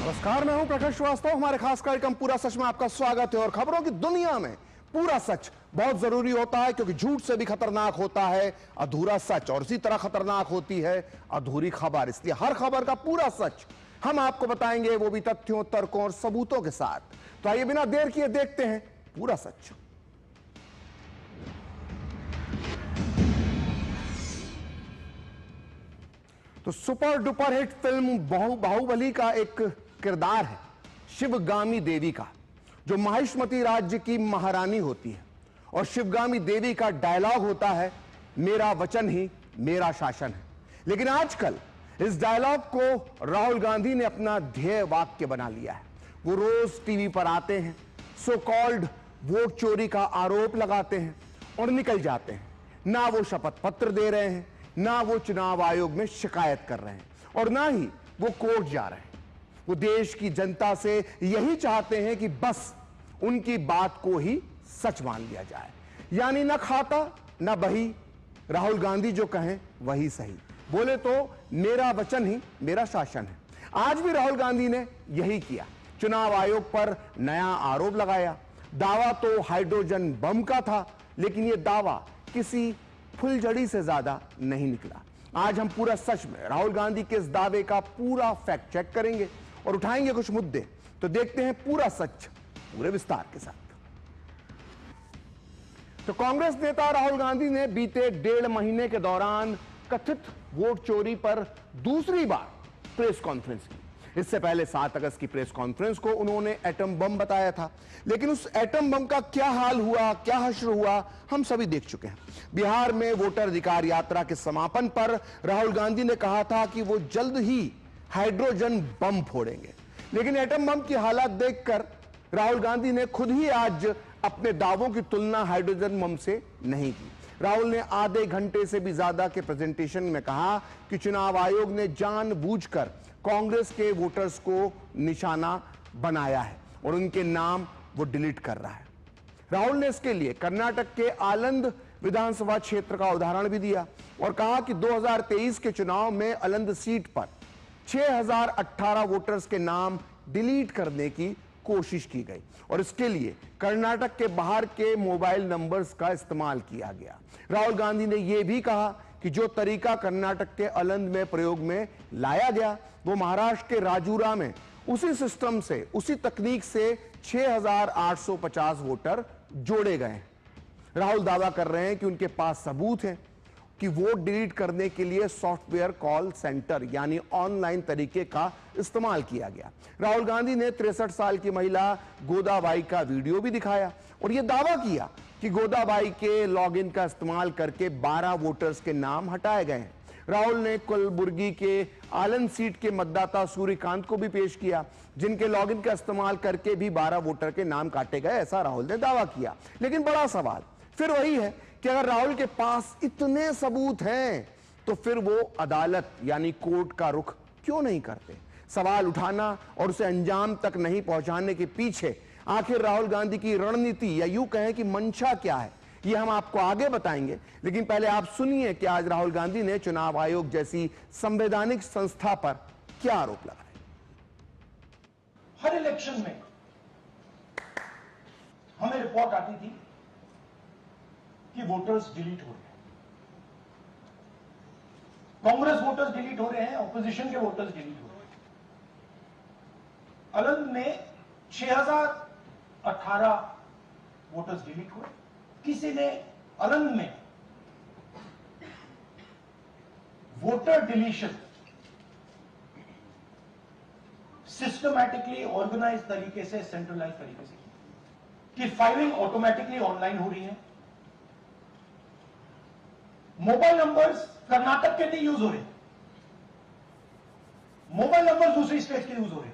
नमस्कार, मैं हूं प्रकाश श्रीवास्तव। हमारे खास कार्यक्रम पूरा सच में आपका स्वागत है। और खबरों की दुनिया में पूरा सच बहुत जरूरी होता है, क्योंकि झूठ से भी खतरनाक होता है अधूरा सच, और इसी तरह खतरनाक होती है अधूरी खबर। इसलिए हर खबर का पूरा सच हम आपको बताएंगे, वो भी तथ्यों, तर्कों और सबूतों के साथ। तो आइए बिना देर किए देखते हैं पूरा सच। तो super duper hit film Baahubali का एक किरदार है शिवगामी देवी का, जो महिष्मती राज्य की महारानी होती है। और शिवगामी देवी का डायलॉग होता है, मेरा वचन ही मेरा शासन है। लेकिन आजकल इस डायलॉग को राहुल गांधी ने अपना ध्येय वाक्य बना लिया है। वो रोज टीवी पर आते हैं, सो कॉल्ड वोट चोरी का आरोप लगाते हैं और निकल जाते हैं। ना वो शपथ पत्र दे रहे हैं, ना वो चुनाव आयोग में शिकायत कर रहे हैं, और ना ही वो कोर्ट जा रहे हैं। वो देश की जनता से यही चाहते हैं कि बस उनकी बात को ही सच मान लिया जाए। यानी ना खाता ना बही, राहुल गांधी जो कहें वही सही। बोले तो मेरा वचन ही मेरा शासन है। आज भी राहुल गांधी ने यही किया। चुनाव आयोग पर नया आरोप लगाया। दावा तो हाइड्रोजन बम का था, लेकिन यह दावा किसी फुलझड़ी से ज्यादा नहीं निकला। आज हम पूरा सच में राहुल गांधी के इस दावे का पूरा फैक्ट चेक करेंगे और उठाएंगे कुछ मुद्दे। तो देखते हैं पूरा सच पूरे विस्तार के साथ। तो कांग्रेस नेता राहुल गांधी ने बीते 1.5 महीने के दौरान कथित वोट चोरी पर दूसरी बार प्रेस कॉन्फ्रेंस की। इससे पहले 7 अगस्त की प्रेस कॉन्फ्रेंस को उन्होंने एटम बम बताया था। लेकिन उस एटम बम का क्या हाल हुआ, क्या हश्र हुआ, हम सभी देख चुके हैं। बिहार में वोटर अधिकार यात्रा के समापन पर राहुल गांधी ने कहा था कि वो जल्द ही हाइड्रोजन बम फोड़ेंगे। लेकिन एटम बम की हालत देखकर राहुल गांधी ने खुद ही आज अपने दावों की तुलना हाइड्रोजन बम से नहीं की। राहुल ने आधे घंटे से भी ज्यादा के प्रेजेंटेशन में कहा कि चुनाव आयोग ने जानबूझकर कांग्रेस के वोटर्स को निशाना बनाया है और उनके नाम वो डिलीट कर रहा है। राहुल ने इसके लिए कर्नाटक के आलंद विधानसभा क्षेत्र का उदाहरण भी दिया और कहा कि 2023 के चुनाव में आलंद सीट पर 6018 वोटर्स के नाम डिलीट करने की कोशिश की गई और इसके लिए कर्नाटक के बाहर के मोबाइल नंबर्स का इस्तेमाल किया गया। राहुल गांधी ने यह भी कहा कि जो तरीका कर्नाटक के आलंद में प्रयोग में लाया गया, वो महाराष्ट्र के राजूरा में उसी सिस्टम से, उसी तकनीक से 6850 वोटर जोड़े गए। राहुल दावा कर रहे हैं कि उनके पास सबूत है कि वोट डिलीट करने के लिए सॉफ्टवेयर कॉल सेंटर यानी ऑनलाइन तरीके का इस्तेमाल किया गया। राहुल गांधी ने 63 साल की महिला गोदाबाई का वीडियो भी दिखाया और यह दावा किया कि गोदाबाई के लॉगिन का इस्तेमाल करके 12 वोटर्स के नाम हटाए गए हैं। राहुल ने कलबुर्गी के आलंद सीट के मतदाता सूर्यकांत को भी पेश किया, जिनके लॉगिन का इस्तेमाल करके भी 12 वोटर के नाम काटे गए, ऐसा राहुल ने दावा किया। लेकिन बड़ा सवाल फिर वही है कि अगर राहुल के पास इतने सबूत हैं तो फिर वो अदालत यानी कोर्ट का रुख क्यों नहीं करते? सवाल उठाना और उसे अंजाम तक नहीं पहुंचाने के पीछे आखिर राहुल गांधी की रणनीति या यूं कहें कि मंशा क्या है, ये हम आपको आगे बताएंगे। लेकिन पहले आप सुनिए कि आज राहुल गांधी ने चुनाव आयोग जैसी संवैधानिक संस्था पर क्या आरोप लगाए। हर इलेक्शन में हमें रिपोर्ट आती थी कि वोटर्स डिलीट हो रहे हैं, कांग्रेस वोटर्स डिलीट हो रहे हैं, ऑपोजिशन के वोटर्स डिलीट हो रहे हैं। आलंद में 6018 वोटर्स डिलीट हुए। किसी ने आलंद में वोटर डिलीशन सिस्टमैटिकली ऑर्गेनाइज तरीके से, सेंट्रलाइज तरीके से कि फाइलिंग ऑटोमेटिकली ऑनलाइन हो रही है। मोबाइल नंबर्स कर्नाटक के नहीं यूज हो रहे, मोबाइल नंबर्स दूसरी स्टेट के यूज हो रहे।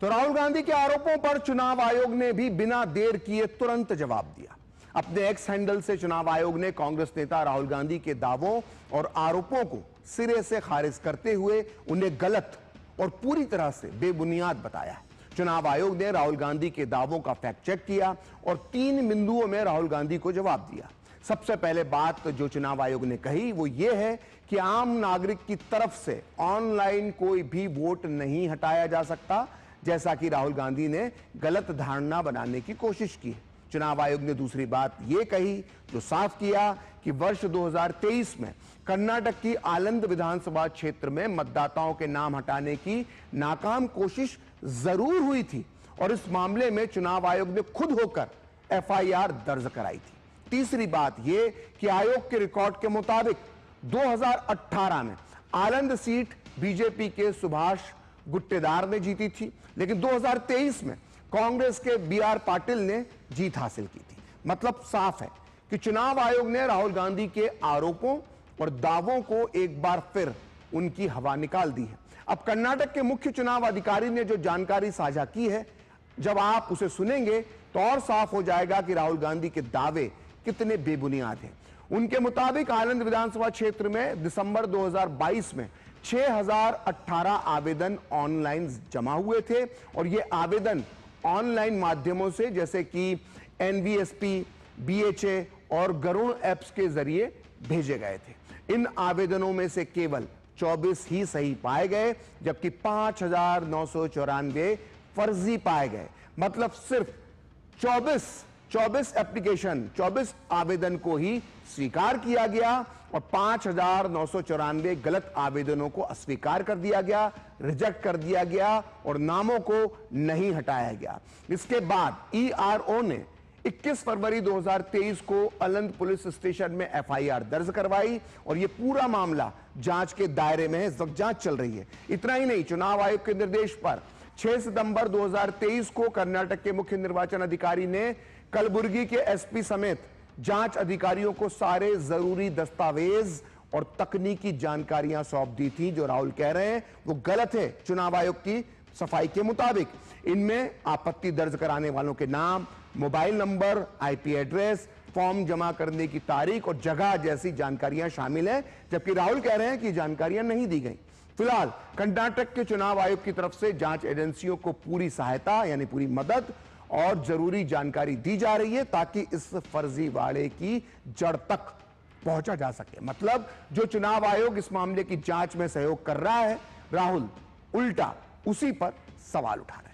तो राहुल गांधी के आरोपों पर चुनाव आयोग ने भी बिना देर किए तुरंत जवाब दिया। अपने एक्स हैंडल से चुनाव आयोग ने कांग्रेस नेता राहुल गांधी के दावों और आरोपों को सिरे से खारिज करते हुए उन्हें गलत और पूरी तरह से बेबुनियाद बताया है। चुनाव आयोग ने राहुल गांधी के दावों का फैक्ट चेक किया और 3 बिंदुओं में राहुल गांधी को जवाब दिया। सबसे पहले बात जो चुनाव आयोग ने कही वो ये है कि आम नागरिक की तरफ से ऑनलाइन कोई भी वोट नहीं हटाया जा सकता, जैसा कि राहुल गांधी ने गलत धारणा बनाने की कोशिश की है। चुनाव आयोग ने दूसरी बात यह कही जो साफ किया कि वर्ष 2023 में कर्नाटक की आलंद विधानसभा क्षेत्र में मतदाताओं के नाम हटाने की नाकाम कोशिश जरूर हुई थी और इस मामले में चुनाव आयोग ने खुद होकर एफआईआर दर्ज कराई थी। तीसरी बात यह कि आयोग के रिकॉर्ड के मुताबिक 2018 में आलंद सीट बीजेपी के सुभाष गुट्टेदार ने जीती थी, लेकिन 2023 में कांग्रेस के बीआर पाटिल ने जीत हासिल की थी। मतलब साफ है कि चुनाव आयोग ने राहुल गांधी के आरोपों और दावों को एक बार फिर उनकी हवा निकाल दी है। अब कर्नाटक के मुख्य चुनाव अधिकारी ने जो जानकारी साझा की है, जब आप उसे सुनेंगे तो और साफ हो जाएगा कि राहुल गांधी के दावे कितने बेबुनियाद हैं। उनके मुताबिक आनंद विधानसभा क्षेत्र में दिसंबर 2022 में 6018 आवेदन ऑनलाइन जमा हुए थे और ये आवेदन ऑनलाइन माध्यमों से जैसे कि एनवीएसपी, बीएचए और गरुड़ ऐप्स के जरिए भेजे गए थे। इन आवेदनों में से केवल 24 ही सही पाए गए, जबकि 5994 फर्जी पाए गए। मतलब सिर्फ 24 एप्लीकेशन, 24 आवेदन को ही स्वीकार किया गया और 5994 गलत आवेदनों को अस्वीकार कर दिया गया, रिजेक्ट कर दिया गया और नामों को नहीं हटाया गया। इसके बाद ईआरओ ने 21 फरवरी 2023 को अलंद पुलिस स्टेशन में एफआईआर दर्ज करवाई और यह पूरा मामला जांच के दायरे में है, इस वक्त जांच चल रही है। इतना ही नहीं, चुनाव आयोग के निर्देश पर 6 सितंबर 2023 को कर्नाटक के मुख्य निर्वाचन अधिकारी ने कलबुर्गी के एसपी समेत जांच अधिकारियों को सारे जरूरी दस्तावेज और तकनीकी जानकारियां सौंप दी थी। जो राहुल कह रहे हैं वो गलत है। चुनाव आयोग की सफाई के मुताबिक इनमें आपत्ति दर्ज कराने वालों के नाम, mobile number, IP address, form जमा करने की तारीख और जगह जैसी जानकारियां शामिल हैं, जबकि राहुल कह रहे हैं कि जानकारियां नहीं दी गई। फिलहाल कर्नाटक के चुनाव आयोग की तरफ से जांच एजेंसियों को पूरी सहायता यानी पूरी मदद और जरूरी जानकारी दी जा रही है ताकि इस फर्जीवाड़े की जड़ तक पहुंचा जा सके। मतलब जो चुनाव आयोग इस मामले की जांच में सहयोग कर रहा है, राहुल उल्टा उसी पर सवाल उठा रहे हैं।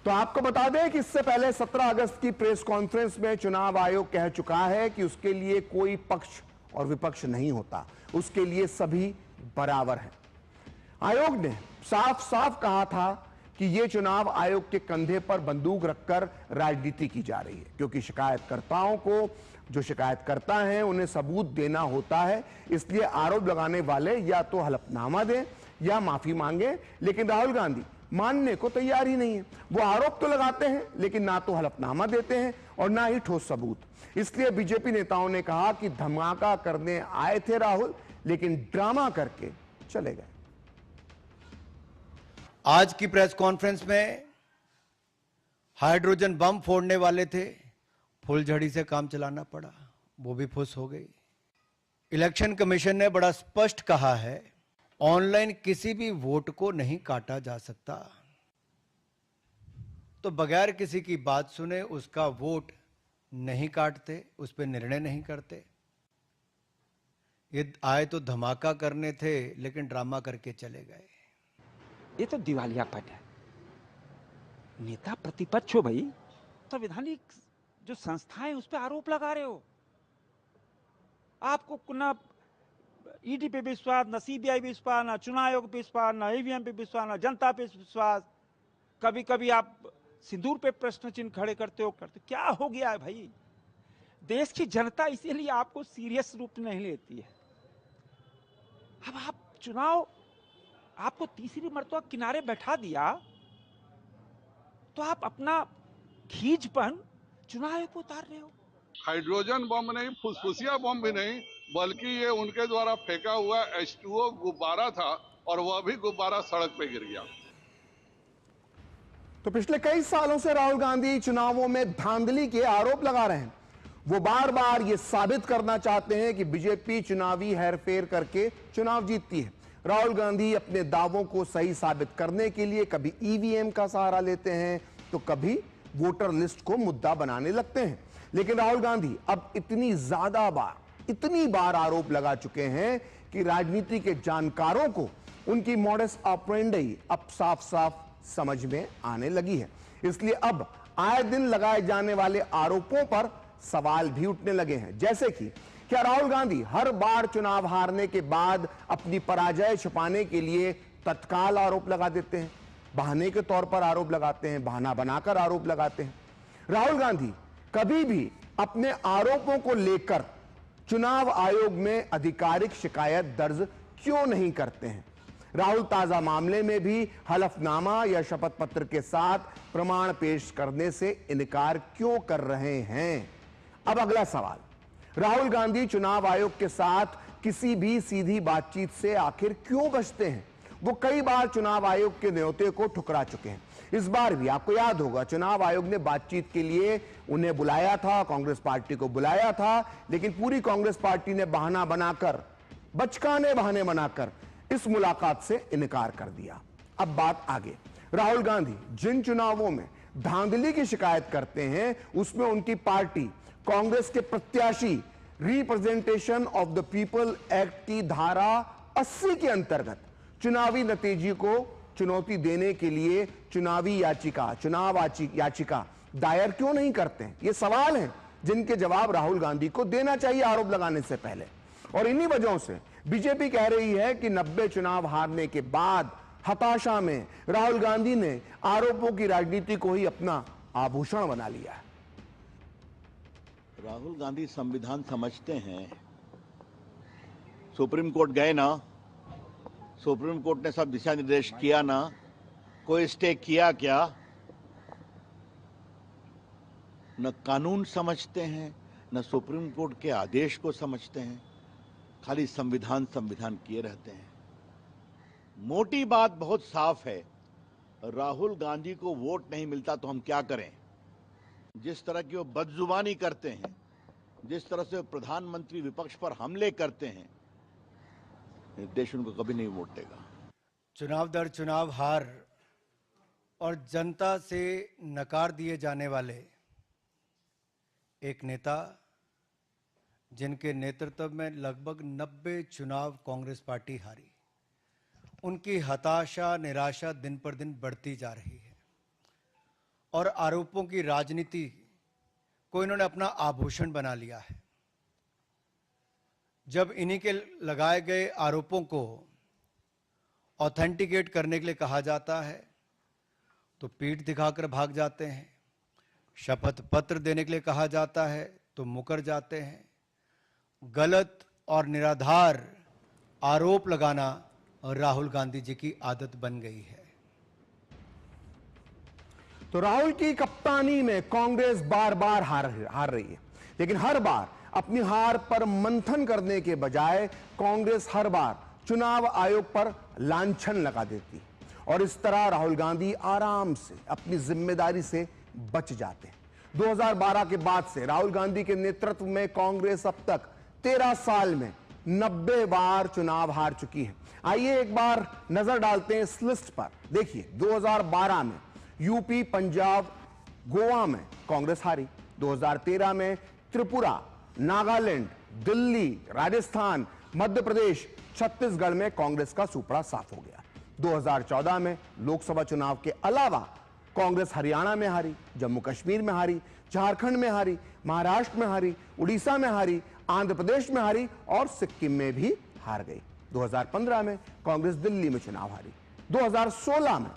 तो आपको बता दें कि इससे पहले 17 अगस्त की प्रेस कॉन्फ्रेंस में चुनाव आयोग कह चुका है कि उसके लिए कोई पक्ष और विपक्ष नहीं होता, उसके लिए सभी बराबर हैं। आयोग ने साफ साफ कहा था कि यह चुनाव आयोग के कंधे पर बंदूक रखकर राजनीति की जा रही है, क्योंकि शिकायतकर्ताओं को जो शिकायत करता है उन्हें सबूत देना होता है। इसलिए आरोप लगाने वाले या तो हलफनामा दें या माफी मांगे, लेकिन राहुल गांधी मानने को तैयार ही नहीं है। वो आरोप तो लगाते हैं लेकिन ना तो हलफनामा देते हैं और ना ही ठोस सबूत। इसलिए बीजेपी नेताओं ने कहा कि धमाका करने आए थे राहुल, लेकिन ड्रामा करके चले गए। आज की प्रेस कॉन्फ्रेंस में हाइड्रोजन बम फोड़ने वाले थे, फुलझड़ी से काम चलाना पड़ा, वो भी फुस हो गई। इलेक्शन कमीशन ने बड़ा स्पष्ट कहा है, ऑनलाइन किसी भी वोट को नहीं काटा जा सकता। तो बगैर किसी की बात सुने उसका वोट नहीं काटते, उस पर निर्णय नहीं करते। ये आए तो धमाका करने थे लेकिन ड्रामा करके चले गए। ये तो दिवालियापन है। नेता प्रतिपक्ष हो भाई, संवैधानिक जो संस्थाएं उस पर आरोप लगा रहे हो। आपको ना ईडी पे विश्वास, ना सीबीआई पे विश्वास, ना चुनाव आयोग पे विश्वास, ना ईवीएम पे विश्वास, ना जनता पे विश्वास। कभी कभी आप सिंदूर पे प्रश्न चिन्ह खड़े करते हो। क्या हो गया है भाई? देश की जनता इसीलिए आपको सीरियस रूप नहीं लेती है। अब आप चुनाव, आपको तीसरी मर्तबा किनारे बैठा दिया तो आप अपना खींचपन चुनाव आयोग पर उतार रहे हो। हाइड्रोजन बम नहीं, फुसफुसिया बम भी नहीं, बल्कि ये उनके द्वारा फेंका हुआ H2O गुब्बारा था और वह भी गुब्बारा सड़क पे गिर गया। तो पिछले कई सालों से राहुल गांधी चुनावों में धांधली के आरोप लगा रहे हैं। वो बार बार ये साबित करना चाहते हैं कि बीजेपी चुनावी हेरफेर करके चुनाव जीतती है। राहुल गांधी अपने दावों को सही साबित करने के लिए कभी ईवीएम का सहारा लेते हैं तो कभी वोटर लिस्ट को मुद्दा बनाने लगते हैं। लेकिन राहुल गांधी अब इतनी बार आरोप लगा चुके हैं कि राजनीति के जानकारों को उनकी मॉडस ऑपरेंडी अब साफ साफ समझ में आने लगी है। इसलिए अब आए दिन लगाए जाने वाले आरोपों पर सवाल भी उठने लगे हैं, जैसे कि क्या राहुल गांधी हर बार चुनाव हारने के बाद अपनी पराजय छुपाने के लिए तत्काल आरोप लगा देते हैं, बहाने के तौर पर आरोप लगाते हैं, बहाना बनाकर आरोप लगाते हैं। राहुल गांधी कभी भी अपने आरोपों को लेकर चुनाव आयोग में आधिकारिक शिकायत दर्ज क्यों नहीं करते हैं? राहुल ताजा मामले में भी हलफनामा या शपथ पत्र के साथ प्रमाण पेश करने से इनकार क्यों कर रहे हैं? अब अगला सवाल, राहुल गांधी चुनाव आयोग के साथ किसी भी सीधी बातचीत से आखिर क्यों बचते हैं? वो कई बार चुनाव आयोग के न्योते को ठुकरा चुके हैं। इस बार भी आपको याद होगा चुनाव आयोग ने बातचीत के लिए उन्हें बुलाया था, कांग्रेस पार्टी को बुलाया था, लेकिन पूरी कांग्रेस पार्टी ने बहाना बनाकर, बचकाने बहाने बनाकर इस मुलाकात से इनकार कर दिया। अब बात आगे, राहुल गांधी जिन चुनावों में धांधली की शिकायत करते हैं उसमें उनकी पार्टी कांग्रेस के प्रत्याशी representation of the people act की धारा 80 के अंतर्गत चुनावी नतीजे को चुनौती देने के लिए चुनाव याचिका दायर क्यों नहीं करते हैं? ये सवाल हैं जिनके जवाब राहुल गांधी को देना चाहिए आरोप लगाने से पहले। और इन्हीं वजहों से बीजेपी कह रही है कि 90 चुनाव हारने के बाद हताशा में राहुल गांधी ने आरोपों की राजनीति को ही अपना आभूषण बना लिया है। राहुल गांधी संविधान समझते हैं। सुप्रीम कोर्ट गए ना, सुप्रीम कोर्ट ने सब दिशा निर्देश किया ना, कोई स्टे किया क्या? न कानून समझते हैं, न सुप्रीम कोर्ट के आदेश को समझते हैं, खाली संविधान किए रहते हैं। मोटी बात बहुत साफ है, राहुल गांधी को वोट नहीं मिलता तो हम क्या करें? जिस तरह की वो बदजुबानी करते हैं, जिस तरह से प्रधानमंत्री विपक्ष पर हमले करते हैं, देश उनको कभी नहीं वोट देगा। चुनाव दर चुनाव हार और जनता से नकार दिए जाने वाले एक नेता जिनके नेतृत्व में लगभग 90 चुनाव कांग्रेस पार्टी हारी, उनकी हताशा निराशा दिन पर दिन बढ़ती जा रही है और आरोपों की राजनीति को इन्होंने अपना आभूषण बना लिया है। जब इन्हीं के लगाए गए आरोपों को ऑथेंटिकेट करने के लिए कहा जाता है तो पीठ दिखाकर भाग जाते हैं, शपथ पत्र देने के लिए कहा जाता है तो मुकर जाते हैं। गलत और निराधार आरोप लगाना राहुल गांधी जी की आदत बन गई है। तो राहुल की कप्तानी में कांग्रेस बार बार हार रही है, लेकिन हर बार अपनी हार पर मंथन करने के बजाय कांग्रेस हर बार चुनाव आयोग पर लांछन लगा देती और इस तरह राहुल गांधी आराम से अपनी जिम्मेदारी से बच जाते हैं। 2012 के बाद से राहुल गांधी के नेतृत्व में कांग्रेस अब तक 13 साल में 90 बार चुनाव हार चुकी है। आइए एक बार नजर डालते हैं इस लिस्ट पर। देखिए, 2012 में यूपी, पंजाब, गोवा में कांग्रेस हारी। 2013 में त्रिपुरा, नागालैंड, दिल्ली, राजस्थान, मध्य प्रदेश, छत्तीसगढ़ में कांग्रेस का सुपड़ा साफ हो गया। 2014 में लोकसभा चुनाव के अलावा कांग्रेस हरियाणा में हारी, जम्मू कश्मीर में हारी, झारखंड में हारी, महाराष्ट्र में हारी, उड़ीसा में हारी, आंध्र प्रदेश में हारी और सिक्किम में भी हार गई। 2015 में कांग्रेस दिल्ली में चुनाव हारी। 2016 में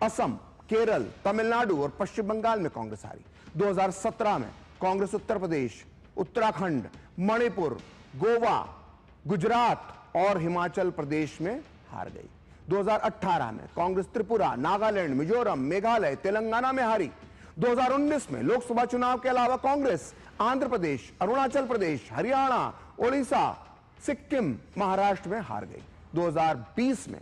असम, केरल, तमिलनाडु और पश्चिम बंगाल में कांग्रेस हारी। 2017 में कांग्रेस उत्तर प्रदेश, उत्तराखंड, मणिपुर, गोवा, गुजरात और हिमाचल प्रदेश में हार गई। 2018 में कांग्रेस त्रिपुरा, नागालैंड, मिजोरम, मेघालय, तेलंगाना में हारी। 2019 में लोकसभा चुनाव के अलावा कांग्रेस आंध्र प्रदेश, अरुणाचल प्रदेश, हरियाणा, ओडिशा, सिक्किम, महाराष्ट्र में हार गई। 2020 में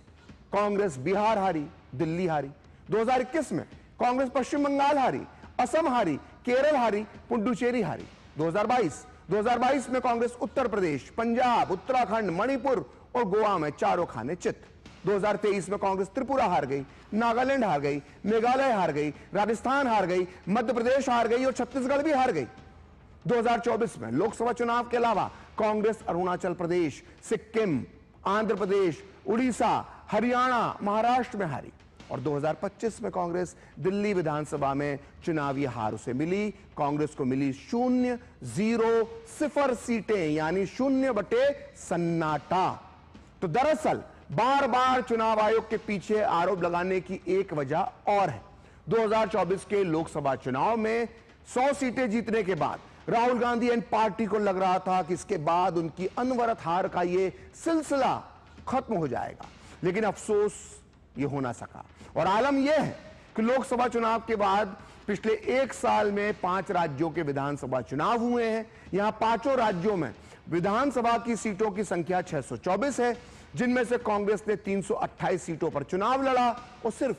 कांग्रेस बिहार हारी, दिल्ली हारी। 2021 में कांग्रेस पश्चिम बंगाल हारी, असम हारी, केरल हारी, पुडुचेरी हारी। 2022 में कांग्रेस उत्तर प्रदेश, पंजाब, उत्तराखंड, मणिपुर और गोवा में चारों खाने चित। 2023 में कांग्रेस त्रिपुरा हार गई, नागालैंड हार गई, मेघालय हार गई, राजस्थान हार गई, मध्य प्रदेश हार गई और छत्तीसगढ़ भी हार गई। 2024 में लोकसभा चुनाव के अलावा कांग्रेस अरुणाचल प्रदेश, सिक्किम, आंध्र प्रदेश, उड़ीसा, हरियाणा, महाराष्ट्र में हारी और 2025 में कांग्रेस दिल्ली विधानसभा में चुनावी हार उसे मिली। कांग्रेस को मिली 0 सीटें, यानी 0 बटे सन्नाटा। तो दरअसल बार बार चुनाव आयोग के पीछे आरोप लगाने की एक वजह और है। 2024 के लोकसभा चुनाव में 100 सीटें जीतने के बाद राहुल गांधी एंड पार्टी को लग रहा था कि इसके बाद उनकी अनवरत हार का यह सिलसिला खत्म हो जाएगा, लेकिन अफसोस यह हो ना सका। और आलम यह है कि लोकसभा चुनाव के बाद पिछले एक साल में 5 राज्यों के विधानसभा चुनाव हुए हैं। यहां 5 राज्यों में विधानसभा की सीटों की संख्या 624 है, जिनमें से कांग्रेस ने 328 सीटों पर चुनाव लड़ा और सिर्फ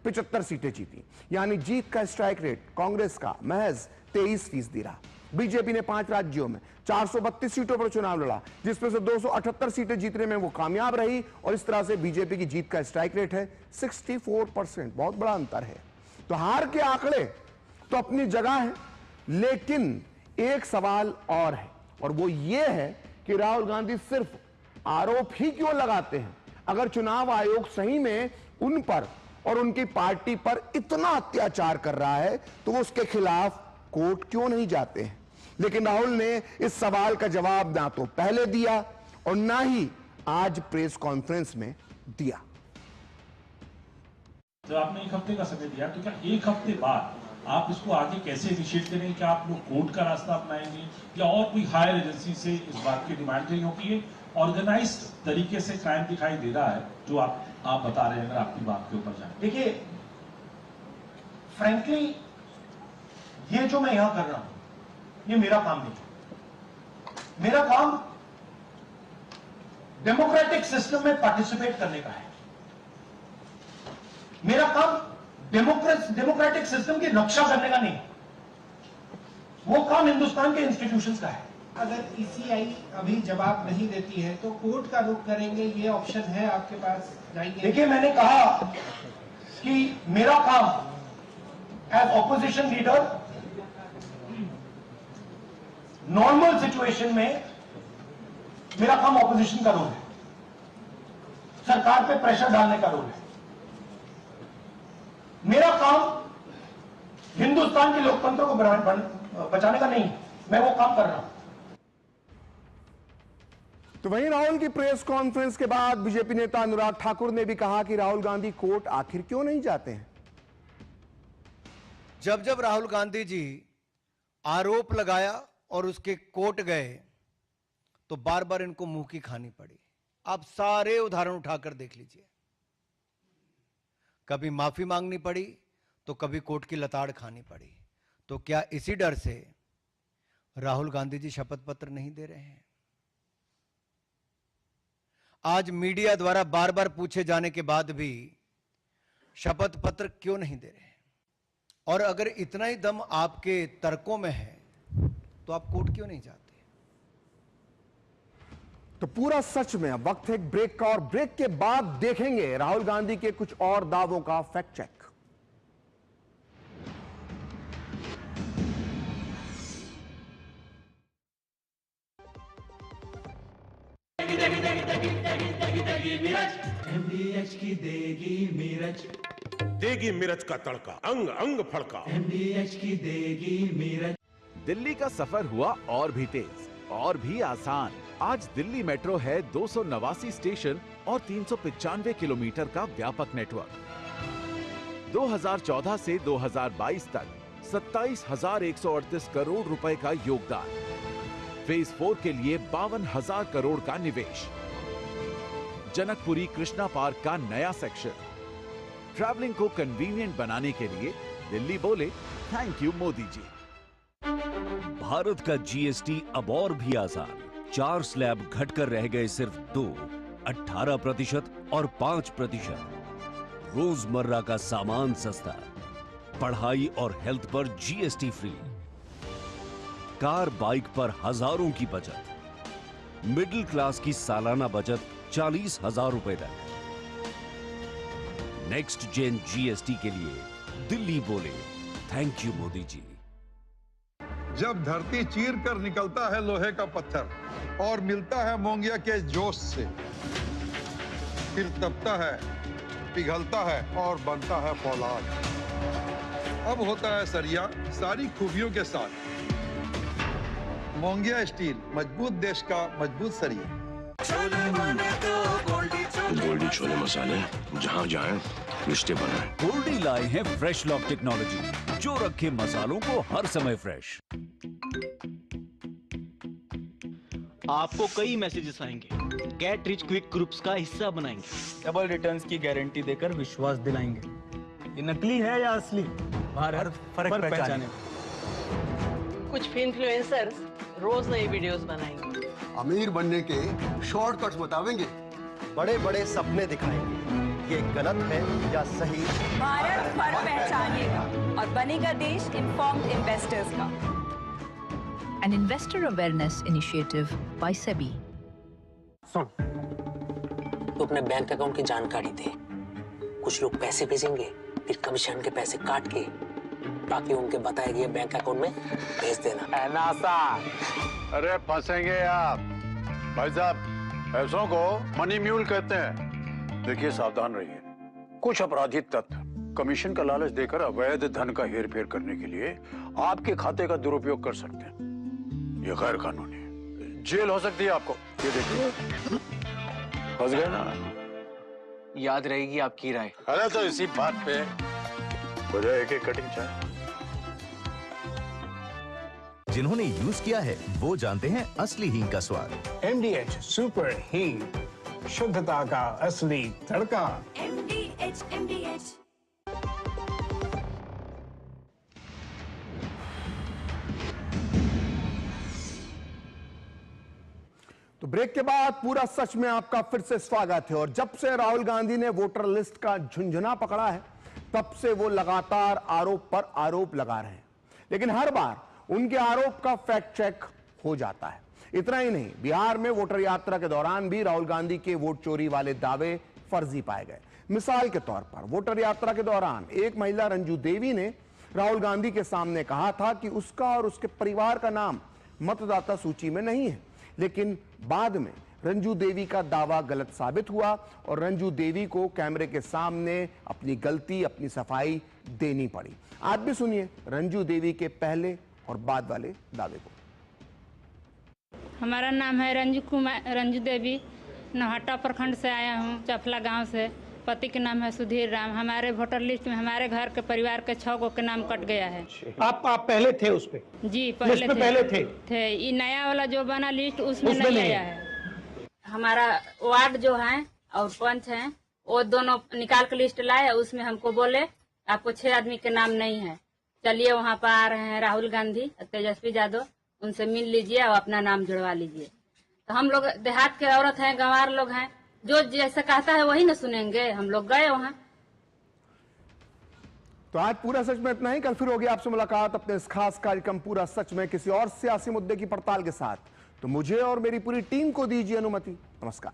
75 सीटें जीती, यानी जीत का स्ट्राइक रेट कांग्रेस का महज 23% रहा। बीजेपी ने 5 राज्यों में 432 सीटों पर चुनाव लड़ा, जिसमें से 278 सीटें जीतने में वो कामयाब रही और इस तरह से बीजेपी की जीत का स्ट्राइक रेट है 64%। बहुत बड़ा अंतर है। तो हार के आंकड़े तो अपनी जगह है, लेकिन एक सवाल और है, और वो ये है कि राहुल गांधी सिर्फ आरोप ही क्यों लगाते हैं? अगर चुनाव आयोग सही में उन पर और उनकी पार्टी पर इतना अत्याचार कर रहा है तो वो उसके खिलाफ कोर्ट क्यों नहीं जाते हैं? लेकिन राहुल ने इस सवाल का जवाब ना तो पहले दिया और ना ही आज प्रेस कॉन्फ्रेंस में दिया। तो आपने 1 हफ्ते का समय दिया, तो क्या 1 हफ्ते बाद आप इसको आगे कैसे इनिशिएट करेंगे? क्या आप लोग कोर्ट का रास्ता अपनाएंगे या और कोई हायर एजेंसी से इस बात की डिमांड करेंगे? क्योंकि ये ऑर्गेनाइज्ड तरीके से क्राइम दिखाई दे रहा है जो आप बता रहे हैं। अगर आपकी बात के ऊपर जाए, देखिए फ्रैंकली ये जो मैं यहां कर रहा हूं ये मेरा काम नहीं है। मेरा काम डेमोक्रेटिक सिस्टम में पार्टिसिपेट करने का है। मेरा काम डेमोक्रेटिक सिस्टम की रक्षा करने का नहीं, वो काम हिंदुस्तान के इंस्टीट्यूशंस का है। अगर ईसीआई अभी जवाब नहीं देती है तो कोर्ट का रुख करेंगे, ये ऑप्शन है आपके पास, जाएंगे? देखिए मैंने कहा कि मेरा काम as opposition leader normal situation में मेरा काम ऑपोजिशन का रोल है, सरकार पे प्रेशर डालने का रोल है। मेरा काम हिंदुस्तान के लोकतंत्र को बचाने का नहीं, मैं वो काम कर रहा हूं। तो वहीं राहुल की प्रेस कॉन्फ्रेंस के बाद बीजेपी नेता अनुराग ठाकुर ने भी कहा कि राहुल गांधी कोर्ट आखिर क्यों नहीं जाते हैं? जब जब राहुल गांधी जी आरोप लगाया और उसके कोर्ट गए तो बार बार इनको मुंह की खानी पड़ी। आप सारे उदाहरण उठाकर देख लीजिए। कभी माफी मांगनी पड़ी तो कभी कोर्ट की लताड़ खानी पड़ी। तो क्या इसी डर से राहुल गांधी जी शपथ पत्र नहीं दे रहे हैं? आज मीडिया द्वारा बार बार पूछे जाने के बाद भी शपथ पत्र क्यों नहीं दे रहे? और अगर इतना ही दम आपके तर्कों में है तो आप कोर्ट क्यों नहीं जाते? तो पूरा सच में अब वक्त है एक ब्रेक का, और ब्रेक के बाद देखेंगे राहुल गांधी के कुछ और दावों का फैक्ट चेक। MDH की देगी मिर्च, देगी मिर्च का तड़का, अंग अंग फड़का। MDH की देगी मिर्च। दिल्ली का सफर हुआ और भी तेज और भी आसान। आज दिल्ली मेट्रो है 289 स्टेशन और 395 किलोमीटर का व्यापक नेटवर्क। 2014 से 2022 तक 27,138 करोड़ रुपए का योगदान। फेज 4 के लिए 52,000 करोड़ का निवेश। जनकपुरी कृष्णा पार्क का नया सेक्शन। ट्रैवलिंग को कन्वीनियंट बनाने के लिए दिल्ली बोले थैंक यू मोदी जी। भारत का जीएसटी अब और भी आसान। 4 स्लैब घटकर रह गए सिर्फ 2, 18% और 5%। रोजमर्रा का सामान सस्ता, पढ़ाई और हेल्थ पर जीएसटी फ्री, कार बाइक पर हजारों की बचत, मिडिल क्लास की सालाना बचत 40,000 रुपए तक। नेक्स्ट जेन जीएसटी के लिए दिल्ली बोले थैंक यू मोदी जी। जब धरती चीर कर निकलता है लोहे का पत्थर और मिलता है मोंगिया के जोश से, फिर तपता है, पिघलता है और बनता है फौलाद। अब होता है सरिया सारी खूबियों के साथ। मोंगिया स्टील, मजबूत देश का मजबूत सरिया। गोल्डी छोले मसाले, जहाँ जाएं रिश्ते बनाएं। गोल्डी लाए हैं फ्रेश लॉक टेक्नोलॉजी, जो रखे मसालों को हर समय फ्रेश। आपको कई मैसेजेस आएंगे, गेट रिच क्विक ग्रुप्स का हिस्सा बनाएंगे, डबल रिटर्न्स की गारंटी देकर विश्वास दिलाएंगे। ये नकली है या असली, भारत फर्क पहचाने। कुछ इन्फ्लुएंसर्स रोज नई वीडियोस बनाएंगे, अमीर बनने के शॉर्टकट्स बतावेंगे, बड़े बड़े सपने दिखाएंगे, ये गलत है या सही। भारत फर्क पहचानेगा और बनेगा देश इन्फॉर्म्ड इन्वेस्टर्स का। An investor awareness initiative by SEBI. सुन, तू अपने बैंक अकाउंट की जानकारी दे। कुछ लोग पैसे भेजेंगे, फिर कमीशन के पैसे काट के बाकी उनके बताए गए बैंक अकाउंट में भेज देना। नासा, अरे फंसेंगे आप भाई साहब। पैसों को मनी म्यूल कहते हैं। देखिए सावधान रहिए, कुछ अपराधी तत्व कमीशन का लालच देकर अवैध धन का हेरफेर करने के लिए आपके खाते का दुरुपयोग कर सकते हैं। ये गैर कानूनी है, जेल हो सकती है आपको। ये देखिए, फंस गए ना। याद रहेगी आपकी राय। अरे तो इसी बात पे बजाय एक कटिंग चाय। जिन्होंने यूज किया है वो जानते हैं असली हींग का स्वाद। MDH सुपर हींग, शुद्धता का असली तड़का। MDH। तो ब्रेक के बाद पूरा सच में आपका फिर से स्वागत है। और जब से राहुल गांधी ने वोटर लिस्ट का झुंझुना पकड़ा है, तब से वो लगातार आरोप पर आरोप लगा रहे हैं, लेकिन हर बार उनके आरोप का फैक्ट चेक हो जाता है। इतना ही नहीं, बिहार में वोटर यात्रा के दौरान भी राहुल गांधी के वोट चोरी वाले दावे फर्जी पाए गए। मिसाल के तौर पर वोटर यात्रा के दौरान एक महिला रंजू देवी ने राहुल गांधी के सामने कहा था कि उसका और उसके परिवार का नाम मतदाता सूची में नहीं है, लेकिन बाद में रंजू देवी का दावा गलत साबित हुआ और रंजू देवी को कैमरे के सामने अपनी गलती, अपनी सफाई देनी पड़ी। आज भी सुनिए रंजू देवी के पहले और बाद वाले दावे को। हमारा नाम है रंजू देवी, नौहट्टा प्रखंड से आया हूँ, चफला गांव से। पति के नाम है सुधीर राम। हमारे वोटर लिस्ट में हमारे घर के परिवार के 6 गो के नाम कट गया है। आप पहले थे उस पे? जी पहले थे। ये नया वाला जो बना लिस्ट उसमें नहीं आया है। हमारा वार्ड जो है और पंच है, वो दोनों निकाल के लिस्ट लाए, उसमें हमको बोले आपको 6 आदमी के नाम नहीं है। चलिए वहाँ पर आ रहे हैं राहुल गांधी, तेजस्वी यादव, उनसे मिल लीजिए और अपना नाम जुड़वा लीजिए। तो हम लोग देहात के औरत हैं, गंवार लोग हैं, जो जैसे कहता है वही ना सुनेंगे। हम लोग गए वहाँ। तो आज पूरा सच में इतना ही। कल फिर होगी आपसे मुलाकात अपने इस खास कार्यक्रम पूरा सच में किसी और सियासी मुद्दे की पड़ताल के साथ। तो मुझे और मेरी पूरी टीम को दीजिए अनुमति। नमस्कार।